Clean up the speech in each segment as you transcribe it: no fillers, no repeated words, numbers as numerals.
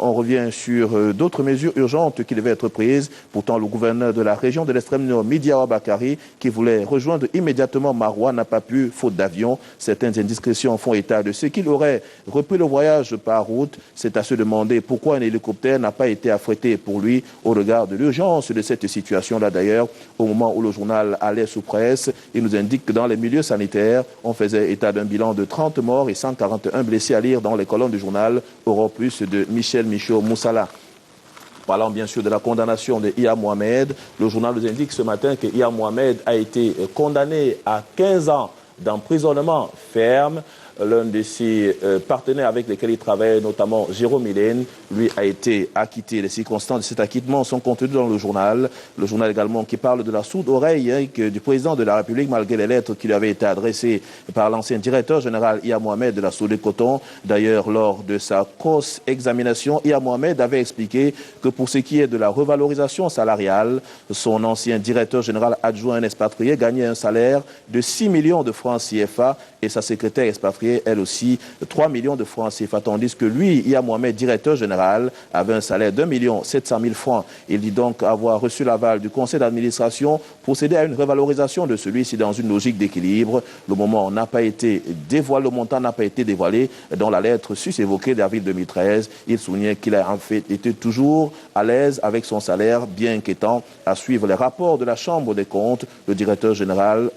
on revient sur d'autres mesures urgentes qui devaient être prises. Pourtant, le gouverneur de la région de l'extrême nord, Midiawa Bakari, qui voulait rejoindre immédiatement Maroua, n'a pas pu, faute d'avion. Certaines indiscrétions font état de ce qu'il aurait repris le voyage par route. C'est à se demander pourquoi un hélicoptère n'a pas été affrété pour lui au regard de l'urgence de cette situation-là. D'ailleurs, au moment où le journal allait sous presse, il nous indique que dans les milieux sanitaires, on faisait état d'un bilan de 30 morts et 141 blessés, à lire dans les colonnes du journal Europe Plus de Michel Michaud-Moussala. Parlant bien sûr de la condamnation de Iya Mohamed, le journal nous indique ce matin que Iya Mohamed a été condamné à 15 ans d'emprisonnement ferme. L'un de ses partenaires avec lesquels il travaille, notamment Jérôme Hélène, lui a été acquitté. Les circonstances de cet acquittement sont contenues dans le journal. Le journal également qui parle de la sourde oreille du président de la République, malgré les lettres qui lui avaient été adressées par l'ancien directeur général Iya Mohamed de la Sodecoton. D'ailleurs, lors de sa cross-examination, Iya Mohamed avait expliqué que pour ce qui est de la revalorisation salariale, son ancien directeur général adjoint, un expatrié, gagnait un salaire de 6 millions de francs CFA et sa secrétaire expatriée, elle aussi, 3 millions de francs CFA, tandis que lui, Iya Mohamed, directeur général, avait un salaire d'1 700 000 francs. Il dit donc avoir reçu l'aval du conseil d'administration, procéder à une revalorisation de celui-ci dans une logique d'équilibre. Le moment n'a pas été dévoilé, le montant n'a pas été dévoilé. Dans la lettre sus-évoquée d'avril 2013, il soulignait qu'il a en fait été toujours à l'aise avec son salaire, bien qu'étant à suivre les rapports de la Chambre des comptes. Le directeur général,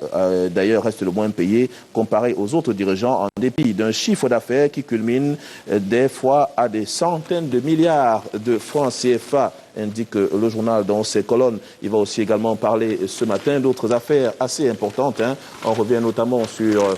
d'ailleurs, reste le moins payé comparé aux autres dirigeants, en dépit d'un chiffre d'affaires qui culmine des fois à des centaines de milliards de francs CFA, indique le journal dans ses colonnes. Il va aussi également parler ce matin d'autres affaires assez importantes. On revient notamment sur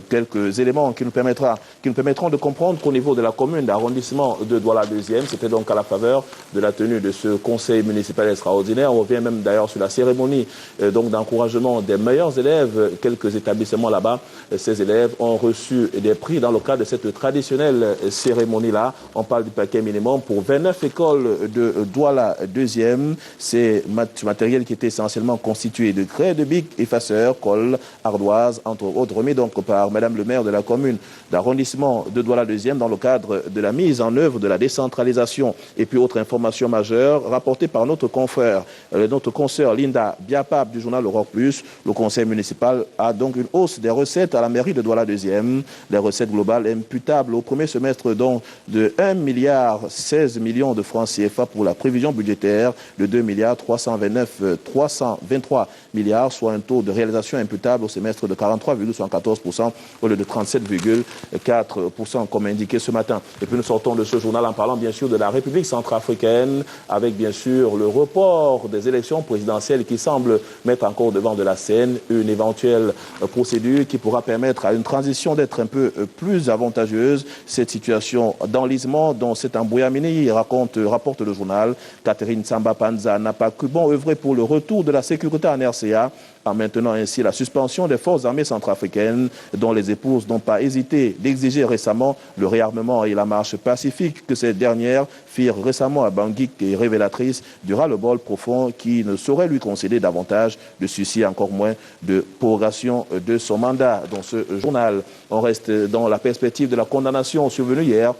quelques éléments qui nous permettront de comprendre qu'au niveau de la commune d'arrondissement de Douala 2e, c'était donc à la faveur de la tenue de ce conseil municipal extraordinaire. On revient même d'ailleurs sur la cérémonie donc d'encouragement des meilleurs élèves. Quelques établissements là-bas, ces élèves ont reçu des prix dans le cadre de cette traditionnelle cérémonie-là. On parle du paquet minimum pour 29 écoles de Douala 2e. C'est matériel qui était essentiellement constitué de craie, de bic, effaceurs, colle, ardoise, entre autres, remis donc par Madame le maire de la commune d'arrondissement de Douala 2e dans le cadre de la mise en œuvre de la décentralisation. Et puis autre information majeure rapportée par notre confrère, notre consoeur Linda Biapap du journal Europe Plus. Le conseil municipal a donc une hausse des recettes à la mairie de Douala 2e. Les recettes globales imputables au premier semestre donc de 1,16 milliard de francs CFA pour la prévision budgétaire de 2,323 milliards, soit un taux de réalisation imputable au semestre de 43,74% au lieu de 37,4% comme indiqué ce matin. Et puis nous sortons de ce journal en parlant bien sûr de la République centrafricaine, avec bien sûr le report des élections présidentielles qui semble mettre encore devant de la scène, une éventuelle procédure qui pourra permettre à une transition d'être un peu plus avantageuse. Cette situation d'enlisement dont cet embrouillamini rapporte le journal. Catherine Samba Panza n'a pas cru bon œuvrer pour le retour de la sécurité en RCA, en maintenant ainsi la suspension des forces armées centrafricaines dont les épouses n'ont pas hésité d'exiger récemment le réarmement et la marche pacifique que ces dernières firent récemment à Bangui, et révélatrice du ras-le-bol profond qui ne saurait lui concéder davantage de soucis, encore moins de prorogation de son mandat. Dans ce journal, on reste dans la perspective de la condamnation survenue hier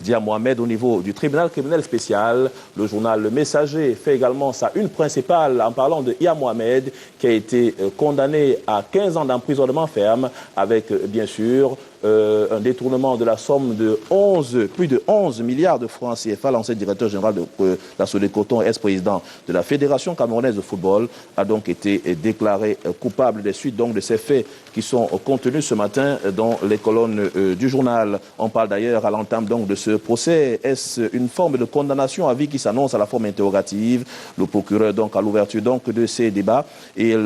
d'Iya Mohamed au niveau du tribunal criminel spécial. Le journal Le Messager fait également sa une principale en parlant de Iya Mohamed qui a été condamné à 15 ans d'emprisonnement ferme avec bien sûr un détournement de la somme de plus de 11 milliards de francs CFA. L'ancien directeur général de la Sodecoton, ex-président de la Fédération camerounaise de football, a donc été déclaré coupable des suites donc de ces faits qui sont contenus ce matin dans les colonnes du journal. On parle d'ailleurs à l'entame donc de ce procès. Est-ce une forme de condamnation à vie qui s'annonce à la forme interrogative? Le procureur donc à l'ouverture donc de ces débats, il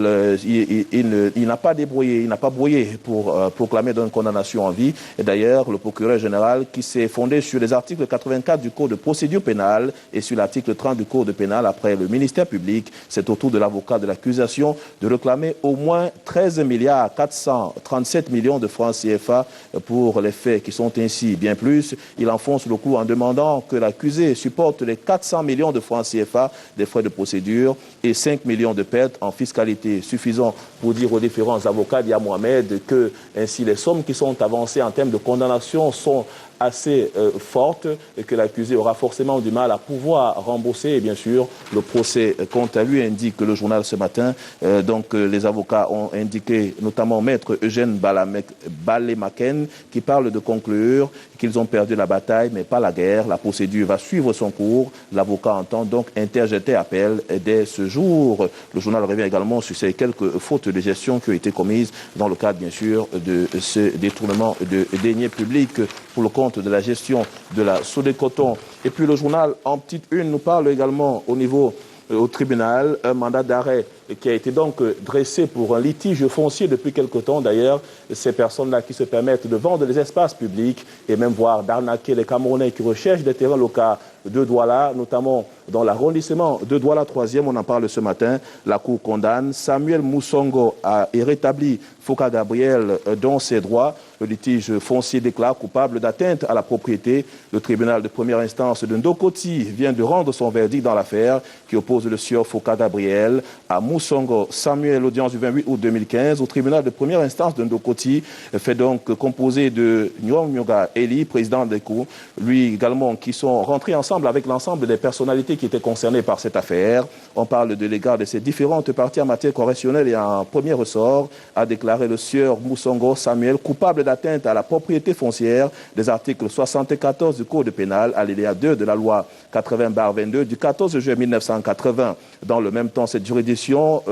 n'a pas débrouillé, il n'a pas brouillé pour proclamer donc une condamnation en vie. Et d'ailleurs, le procureur général qui s'est fondé sur les articles 84 du Code de procédure pénale et sur l'article 30 du Code pénal après le ministère public, c'est au tour de l'avocat de l'accusation de réclamer au moins 13 milliards 437 millions de francs CFA pour les faits qui sont ainsi bien plus. Il enfonce le clou en demandant que l'accusé supporte les 400 millions de francs CFA des frais de procédure et 5 millions de pertes en fiscalité, suffisant pour dire aux différents avocats d'Iya Mohamed que ainsi les sommes qui sont avancées en termes de condamnation sont assez forte et que l'accusé aura forcément du mal à pouvoir rembourser. Et bien sûr, le procès, quant à lui, indique le journal ce matin. Les avocats ont indiqué, notamment maître Eugène Balemaken, qui parle de conclure qu'ils ont perdu la bataille, mais pas la guerre. La procédure va suivre son cours. L'avocat entend donc interjeter appel dès ce jour. Le journal revient également sur ces quelques fautes de gestion qui ont été commises dans le cadre, bien sûr, de ce détournement de deniers publics pour le compte de la gestion de la Sodecoton. Et puis le journal, en petite une, nous parle également au tribunal, un mandat d'arrêt qui a été donc dressé pour un litige foncier depuis quelque temps. D'ailleurs, ces personnes-là qui se permettent de vendre des espaces publics et même voire d'arnaquer les Camerounais qui recherchent des terrains locaux de Douala, notamment dans l'arrondissement de Douala 3e, on en parle ce matin. La Cour condamne. Samuel Moussongo et rétabli Foka Gabriel dans ses droits. Le litige foncier déclare coupable d'atteinte à la propriété. Le tribunal de première instance de Ndokoti vient de rendre son verdict dans l'affaire qui oppose le sieur Foka Gabriel à Moussongo Samuel. L'audience du 28 août 2015 au tribunal de première instance de Ndokoti fait donc composé de Nyong Nyoga Eli, président des cours, lui également, qui sont rentrés ensemble avec l'ensemble des personnalités qui étaient concernées par cette affaire. On parle de l'égard de ces différentes parties en matière correctionnelle et en premier ressort, a déclaré le sieur Moussongo Samuel coupable d'atteinte à la propriété foncière des articles 74 du Code pénal, alinéa 2 de la loi 80/22 du 14 juillet 1980. Dans le même temps, cette juridiction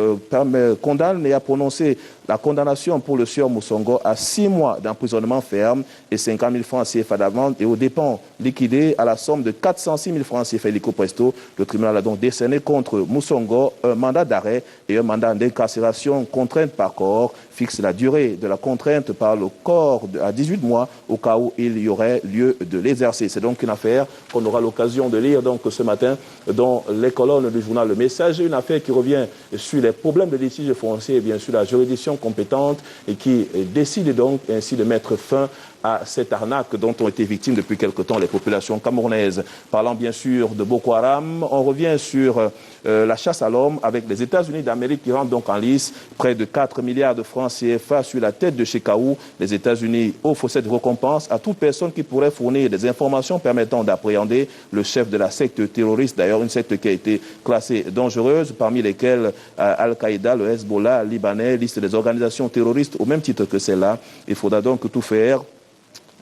condamne et a prononcé la condamnation pour le sieur Moussongo à 6 mois d'emprisonnement ferme et 50 000 francs CFA d'amende et aux dépens liquidés à la somme de 406 000 francs CFA illico presto. Le tribunal a donc décerné contre Moussongo un mandat d'arrêt et un mandat d'incarcération contrainte par corps, fixe la durée de la contrainte par le corps à 18 mois au cas où il y aurait lieu de l'exercer. C'est donc une affaire qu'on aura l'occasion de lire donc ce matin dans les colonnes du journal Le Message. Une affaire qui revient sur les problèmes de litige foncier et bien sûr la juridiction compétente et qui décide donc ainsi de mettre fin à cette arnaque dont ont été victimes depuis quelque temps les populations camerounaises. Parlant bien sûr de Boko Haram, on revient sur la chasse à l'homme avec les États-Unis d'Amérique qui rentrent donc en lice près de 4 milliards de francs CFA sur la tête de Chekaou. Les États-Unis offrent cette récompense à toute personne qui pourrait fournir des informations permettant d'appréhender le chef de la secte terroriste, d'ailleurs une secte qui a été classée dangereuse, parmi lesquelles Al-Qaïda, le Hezbollah libanais, liste des organisations terroristes au même titre que celle-là. Il faudra donc tout faire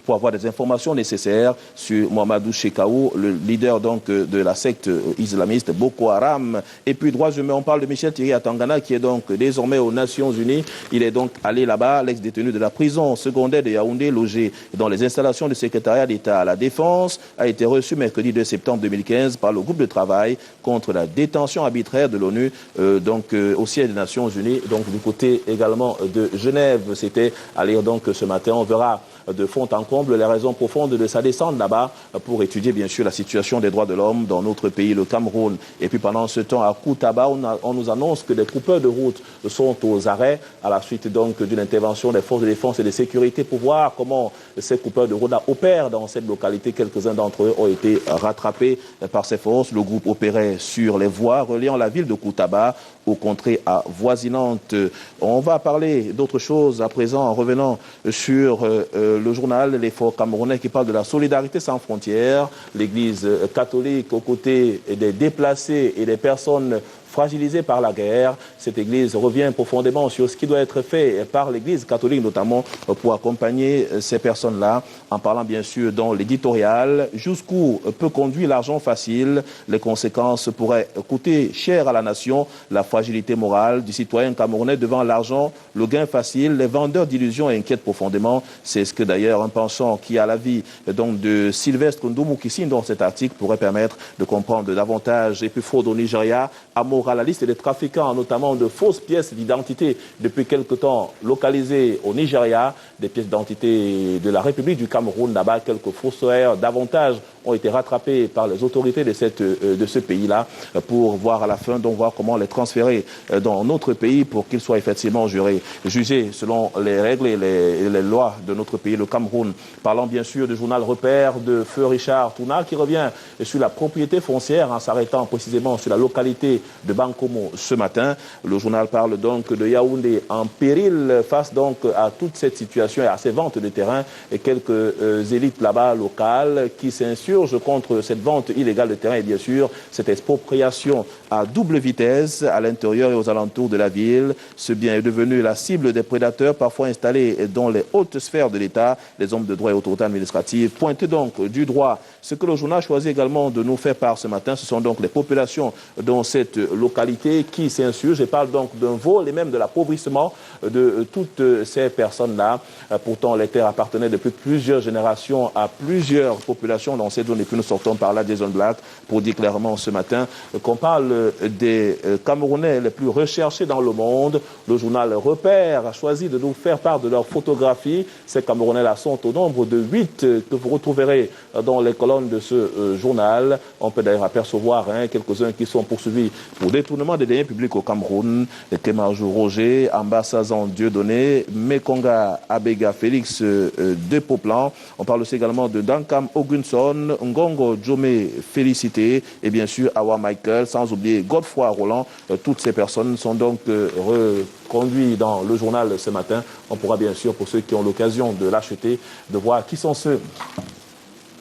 pour avoir des informations nécessaires sur Mohamedou Chekaou, le leader donc de la secte islamiste Boko Haram. Et puis droits humains, on parle de Michel Thierry Atangana qui est donc désormais aux Nations Unies. Il est donc allé là-bas, l'ex-détenu de la prison secondaire de Yaoundé, logé dans les installations du secrétariat d'État à la Défense, a été reçu mercredi 2 septembre 2015 par le groupe de travail contre la détention arbitraire de l'ONU, au siège des Nations Unies, donc du côté également de Genève. C'était à lire donc ce matin. On verra de fond en comble les raisons profondes de sa descente là-bas pour étudier bien sûr la situation des droits de l'homme dans notre pays, le Cameroun. Et puis pendant ce temps, à Koutaba, on nous annonce que des coupeurs de route sont aux arrêts à la suite donc d'une intervention des forces de défense et de sécurité pour voir comment ces coupeurs de route opèrent dans cette localité. Quelques-uns d'entre eux ont été rattrapés par ces forces. Le groupe opérait sur les voies reliant la ville de Koutaba aux contrées avoisinantes. On va parler d'autre chose à présent en revenant sur le journal L'Effort camerounais qui parle de la solidarité sans frontières. L'Église catholique aux côtés des déplacés et des personnes fragilisée par la guerre. Cette Église revient profondément sur ce qui doit être fait par l'Église catholique, notamment pour accompagner ces personnes-là, en parlant bien sûr dans l'éditorial. Jusqu'où peut conduire l'argent facile? Les conséquences pourraient coûter cher à la nation. La fragilité morale du citoyen camerounais devant l'argent, le gain facile, les vendeurs d'illusions inquiètent profondément. C'est ce que d'ailleurs un pensant qui a la vie donc, de Sylvestre Ndoumou qui signe dans cet article pourrait permettre de comprendre davantage. Et puis fraude au Nigeria, amour à la liste des trafiquants, notamment de fausses pièces d'identité depuis quelque temps localisées au Nigeria, des pièces d'identité de la République du Cameroun. Là-bas, quelques faussaires davantage ont été rattrapés par les autorités de ce pays-là pour voir à la fin, donc voir comment les transférer dans notre pays pour qu'ils soient effectivement jugés selon les règles et les lois de notre pays, le Cameroun. Parlant bien sûr du journal Repère de Feu Richard Touna qui revient sur la propriété foncière en s'arrêtant précisément sur la localité de Bankomo ce matin. Le journal parle donc de Yaoundé en péril face donc à toute cette situation et à ces ventes de terrain et quelques élites là-bas locales qui s'insurgent contre cette vente illégale de terrain et bien sûr cette expropriation à double vitesse à l'intérieur et aux alentours de la ville. Ce bien est devenu la cible des prédateurs parfois installés dans les hautes sphères de l'État. Les hommes de droit et autorités administratives pointent donc du droit. Ce que le journal choisit également de nous faire part ce matin, ce sont donc les populations dans cette localité qui s'insurgent et parlent donc d'un vol et même de l'appauvrissement de toutes ces personnes-là. Pourtant, les terres appartenaient depuis plusieurs générations à plusieurs populations dans cette zone et puis nous sortons par là des zones black pour dire clairement ce matin qu'on parle des Camerounais les plus recherchés dans le monde. Le journal Repère a choisi de nous faire part de leurs photographies. Ces Camerounais-là sont au nombre de 8 que vous retrouverez dans les colonnes de ce journal. On peut d'ailleurs apercevoir quelques-uns qui sont poursuivis pour détournement des deniers publics au Cameroun. Kemarjou Roger, Ambassazan Dieudonné, Mekonga Abega Félix de Poplan. On parle aussi également de Dankam Ogunson, Ngongo Djomé Félicité et bien sûr Awa Michael, sans oublier Godefroy Roland. Toutes ces personnes sont donc reconduites dans le journal ce matin. On pourra bien sûr, pour ceux qui ont l'occasion de l'acheter, de voir qui sont ceux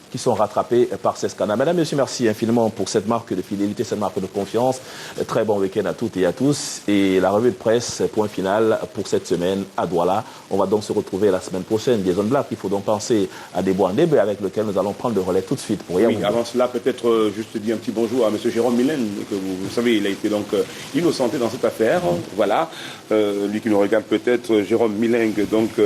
qui sont rattrapés par ces scandales. Mesdames, Messieurs, merci infiniment pour cette marque de fidélité, cette marque de confiance. Très bon week-end à toutes et à tous. Et la revue de presse, point final pour cette semaine à Douala. On va donc se retrouver la semaine prochaine. Des zones black, il faut donc penser à des bois en avec lequel nous allons prendre le relais tout de suite. Pour oui, avant cela, peut-être juste dire un petit bonjour à M. Jérôme Milène, que vous savez, il a été donc innocenté dans cette affaire. Voilà. Lui qui nous regarde peut-être, Jérôme Milène, donc, qui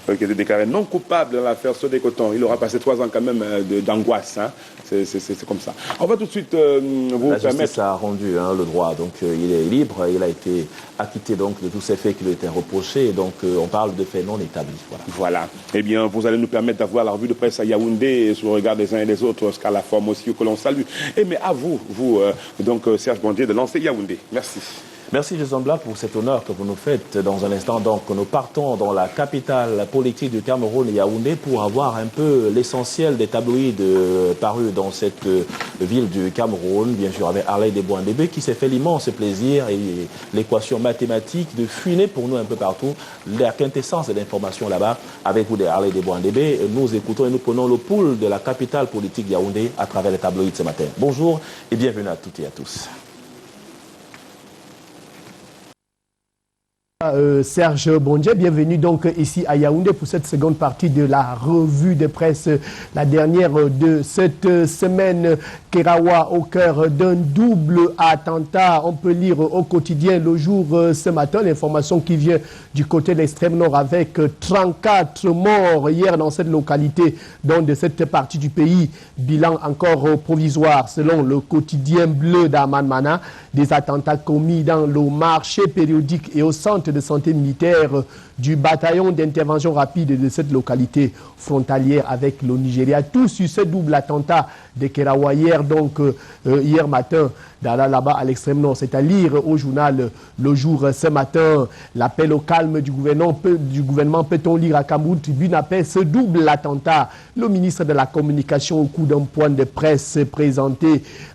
a été déclaré non coupable dans l'affaire Sodé-Coton. Il aura passé 3 ans quand même d'angoisse, hein. C'est comme ça. On va tout de suite vous la permettre... justice a rendu le droit, donc il est libre, il a été acquitté donc de tous ces faits qui lui étaient reprochés, donc on parle de faits non établis. Voilà. Eh bien, vous allez nous permettre d'avoir la revue de presse à Yaoundé, sous le regard des uns et des autres, Oscar Laforme aussi, que l'on salue. Et mais à vous, donc Serge Bondier, de lancer Yaoundé. Merci. Merci Jason Black pour cet honneur que vous nous faites. Dans un instant, donc, nous partons dans la capitale politique du Cameroun, Yaoundé, pour avoir un peu l'essentiel des tabloïds parus dans cette ville du Cameroun, bien sûr avec Harley Desbois-Ndébé, qui s'est fait l'immense plaisir et l'équation mathématique de fuiner pour nous un peu partout la quintessence de l'information là-bas. Avec vous, Harley Desbois-Ndébé, nous écoutons et nous prenons le pouls de la capitale politique Yaoundé à travers les tabloïds ce matin. Bonjour et bienvenue à toutes et à tous. Serge Bondier, bienvenue donc ici à Yaoundé pour cette seconde partie de la revue de presse, la dernière de cette semaine. Kerawa au cœur d'un double attentat. On peut lire au quotidien Le Jour ce matin l'information qui vient du côté de l'extrême nord avec 34 morts hier dans cette localité, donc de cette partie du pays. Bilan encore provisoire selon le quotidien bleu d'Amanmana. Des attentats commis dans le marché périodique et au centre de santé militaire du bataillon d'intervention rapide de cette localité frontalière avec le Nigeria. Tout sur ce double attentat de Kerawa hier, donc hier matin, là-bas à l'extrême nord. C'est à lire au journal Le Jour ce matin. L'appel au calme du gouvernement peut-on lire à Cameroun Tribune après ce double attentat. Le ministre de la Communication, au cours d'un point de presse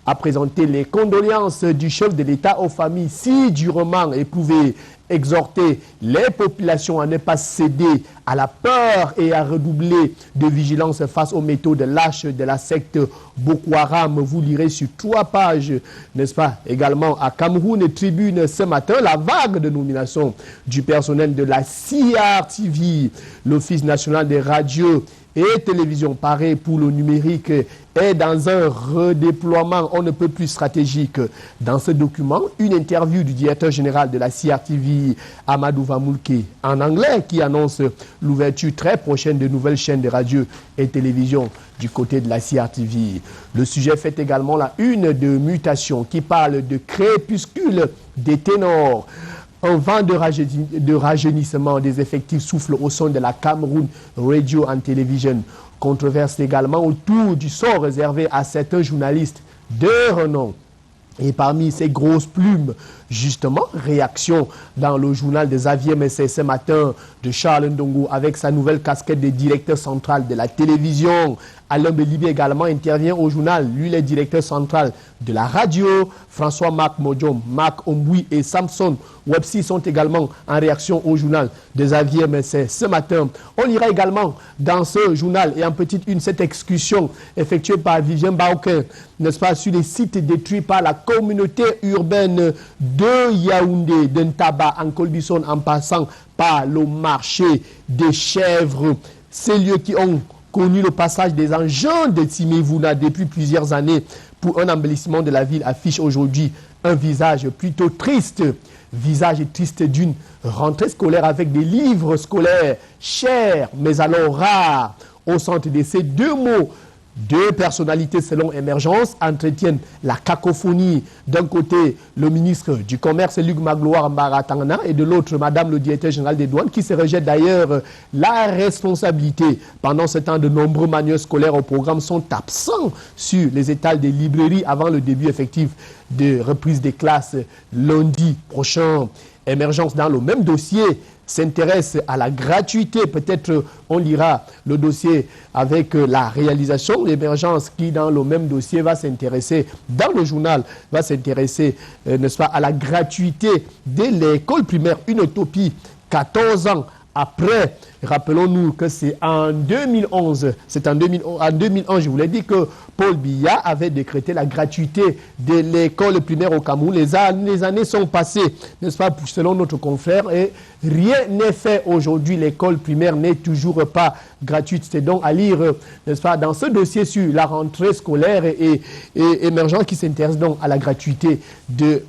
a présenté les condoléances du chef de l'État aux familles si durement éprouvées, exhorter les populations à ne pas céder à la peur et à redoubler de vigilance face aux méthodes lâches de la secte Boko Haram. Vous lirez sur 3 pages, n'est-ce pas, également à Cameroun Tribune ce matin, la vague de nomination du personnel de la CRTV, l'Office national des radios et télévision, pareil pour le numérique, est dans un redéploiement on ne peut plus stratégique. Dans ce document, une interview du directeur général de la CRTV, Amadou Vamoulke, en anglais, qui annonce l'ouverture très prochaine de nouvelles chaînes de radio et télévision du côté de la CRTV. Le sujet fait également la une de Mutation qui parle de crépuscule des ténors. Un vent de rajeunissement des effectifs souffle au son de la Cameroun Radio and Television. Controverse également autour du sort réservé à certains journalistes de renom. Et parmi ces grosses plumes, justement, réaction dans le journal des Xavier Messé ce matin de Charles Ndongo avec sa nouvelle casquette de directeur central de la télévision. Alain Belibé également intervient au journal. Lui, le directeur central de la radio. François Marc Modjom, Marc Omboui et Samson Websi sont également en réaction au journal des Xavier Messé ce matin. On lira également dans ce journal et en petite une cette excursion effectuée par Vivien Baoken, n'est-ce pas, sur les sites détruits par la communauté urbaine de Yaoundé, d'Ntaba, en Colbison, en passant par le marché des chèvres. Ces lieux qui ont connu le passage des engins de Timévouna depuis plusieurs années pour un embellissement de la ville affiche aujourd'hui un visage plutôt triste. Visage triste d'une rentrée scolaire avec des livres scolaires chers mais alors rares. Au centre de ces deux mots, deux personnalités selon Émergence entretiennent la cacophonie. D'un côté, le ministre du Commerce, Luc Magloire Mbaratangana, et de l'autre, Madame le directeur général des douanes, qui se rejette d'ailleurs la responsabilité. Pendant ce temps, de nombreux manuels scolaires au programme sont absents sur les étals des librairies avant le début effectif de reprise des classes lundi prochain. Émergence dans le même dossier s'intéresse à la gratuité. Peut-être on lira le dossier avec la réalisation. L'émergence qui, dans le même dossier, va s'intéresser, dans le journal, va s'intéresser, n'est-ce pas, à la gratuité de l'école primaire. Une utopie, 14 ans après. Rappelons-nous que c'est en 2011, en 2011, je vous l'ai dit que Paul Biya avait décrété la gratuité de l'école primaire au Cameroun. Les années sont passées, n'est-ce pas, selon notre confrère, et rien n'est fait aujourd'hui. L'école primaire n'est toujours pas gratuite. C'est donc à lire, n'est-ce pas, dans ce dossier sur la rentrée scolaire et émergent qui s'intéresse donc à la gratuité de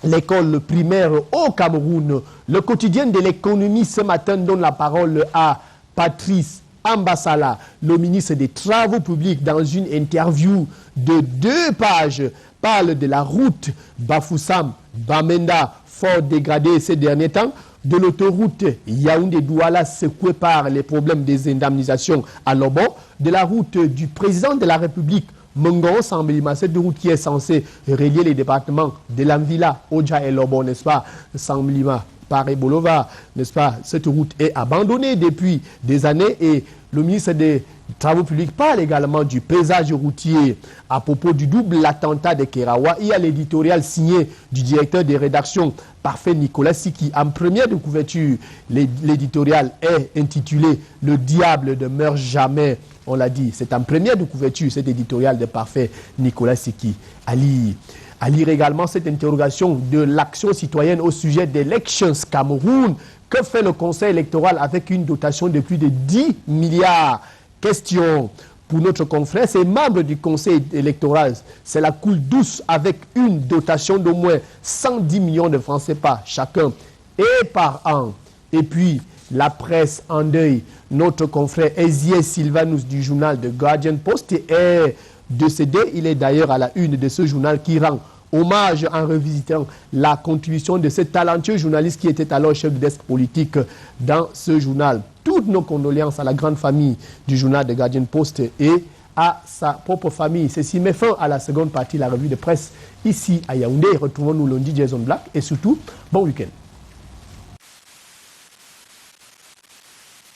l'école primaire au Cameroun. Le quotidien de l'économie ce matin donne la parole à Patrice Ambassala, le ministre des Travaux publics, dans une interview de 2 pages, parle de la route Bafoussam-Bamenda, fort dégradée ces derniers temps, de l'autoroute Yaoundé-Douala secouée par les problèmes des indemnisations à Lobon, de la route du président de la République, Mongon Sambilima, cette route qui est censée relier les départements de Lamvila, Oja et Lobon, n'est-ce pas, Sambilima, Paris-Bolova, n'est-ce pas, cette route est abandonnée depuis des années et le ministre des Travaux publics parle également du paysage routier à propos du double attentat de Kerawa. Il y a l'éditorial signé du directeur des rédactions Parfait Nicolas Siki. En première de couverture, l'éditorial est intitulé « Le diable ne meurt jamais ». On l'a dit, c'est en première de couverture cet éditorial de Parfait Nicolas Siki. À lire également cette interrogation de l'action citoyenne au sujet d'Elections Cameroun. Que fait le Conseil électoral avec une dotation de plus de 10 milliards? Question pour notre confrère, ces membres du Conseil électoral, c'est la coule douce avec une dotation d'au moins 110 millions de francs CFA chacun et par an. Et puis, la presse en deuil, notre confrère Ezie Sylvanus du journal The Guardian Post est décédé. Il est d'ailleurs à la une de ce journal qui rend hommage en revisitant la contribution de ce talentueux journaliste qui était alors chef de desk politique dans ce journal. Toutes nos condoléances à la grande famille du journal The Guardian Post et à sa propre famille. Ceci met fin à la seconde partie de la revue de presse ici à Yaoundé. Retrouvons-nous lundi, Jason Black, et surtout, bon week-end.